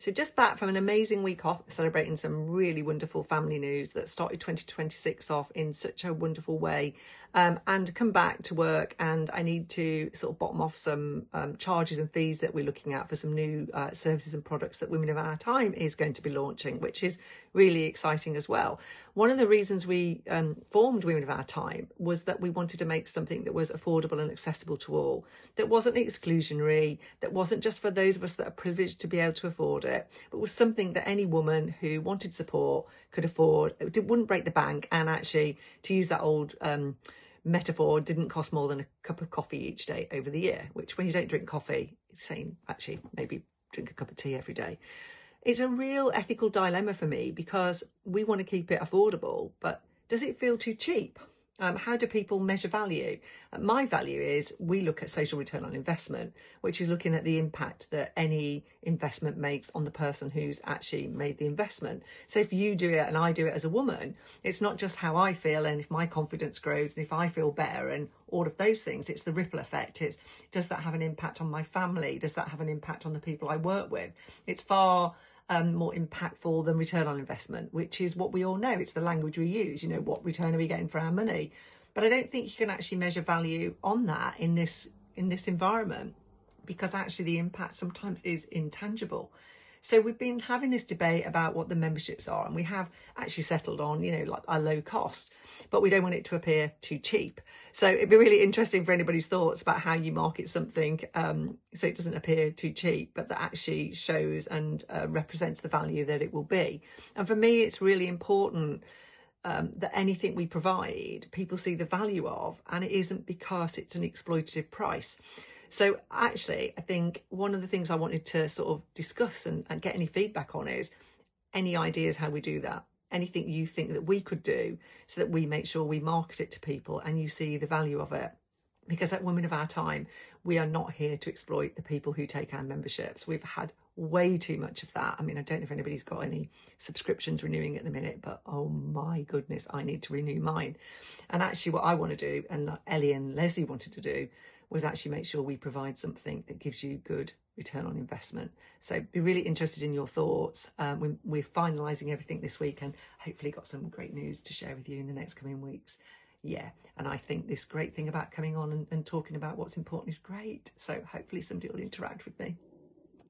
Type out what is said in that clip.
So just back from an amazing week off, celebrating some really wonderful family news that started 2026 off in such a wonderful way, and come back to work, and I need to sort of bottom off some charges and fees that we're looking at for some new services and products that Women of Our Time is going to be launching, which is really exciting as well. One of the reasons we formed Women of Our Time was that we wanted to make something that was affordable and accessible to all, that wasn't exclusionary, that wasn't just for those of us that are privileged to be able to afford it, but was something that any woman who wanted support could afford. It wouldn't break the bank, and actually, to use that old metaphor, didn't cost more than a cup of coffee each day over the year, which when you don't drink coffee, it's saying actually maybe drink a cup of tea every day. It's a real ethical dilemma for me, because we want to keep it affordable, but does it feel too cheap? How do people measure value? My value is we look at social return on investment, which is looking at the impact that any investment makes on the person who's actually made the investment. So if you do it and I do it as a woman, it's not just how I feel and if my confidence grows and if I feel better and all of those things, it's the ripple effect. It's, does that have an impact on my family? Does that have an impact on the people I work with? It's far more impactful than return on investment, which is what we all know. It's the language we use. You know, what return are we getting for our money? But I don't think you can actually measure value on that in this environment, because actually the impact sometimes is intangible. So we've been having this debate about what the memberships are, and we have actually settled on, you know, like a low cost, but we don't want it to appear too cheap. So it'd be really interesting for anybody's thoughts about how you market something so it doesn't appear too cheap, but that actually shows and represents the value that it will be. And for me, it's really important that anything we provide, people see the value of, and it isn't because it's an exploitative price. So actually, I think one of the things I wanted to sort of discuss and get any feedback on is any ideas how we do that. Anything you think that we could do so that we make sure we market it to people and you see the value of it. Because at Women of Our Time, we are not here to exploit the people who take our memberships. We've had way too much of that. I mean, I don't know if anybody's got any subscriptions renewing at the minute, but oh my goodness, I need to renew mine. And actually what I want to do, and like Ellie and Leslie wanted to do, was actually make sure we provide something that gives you good return on investment. So be really interested in your thoughts. We're finalising everything this week and hopefully got some great news to share with you in the next coming weeks. Yeah, and I think this great thing about coming on and talking about what's important is great. So hopefully somebody will interact with me.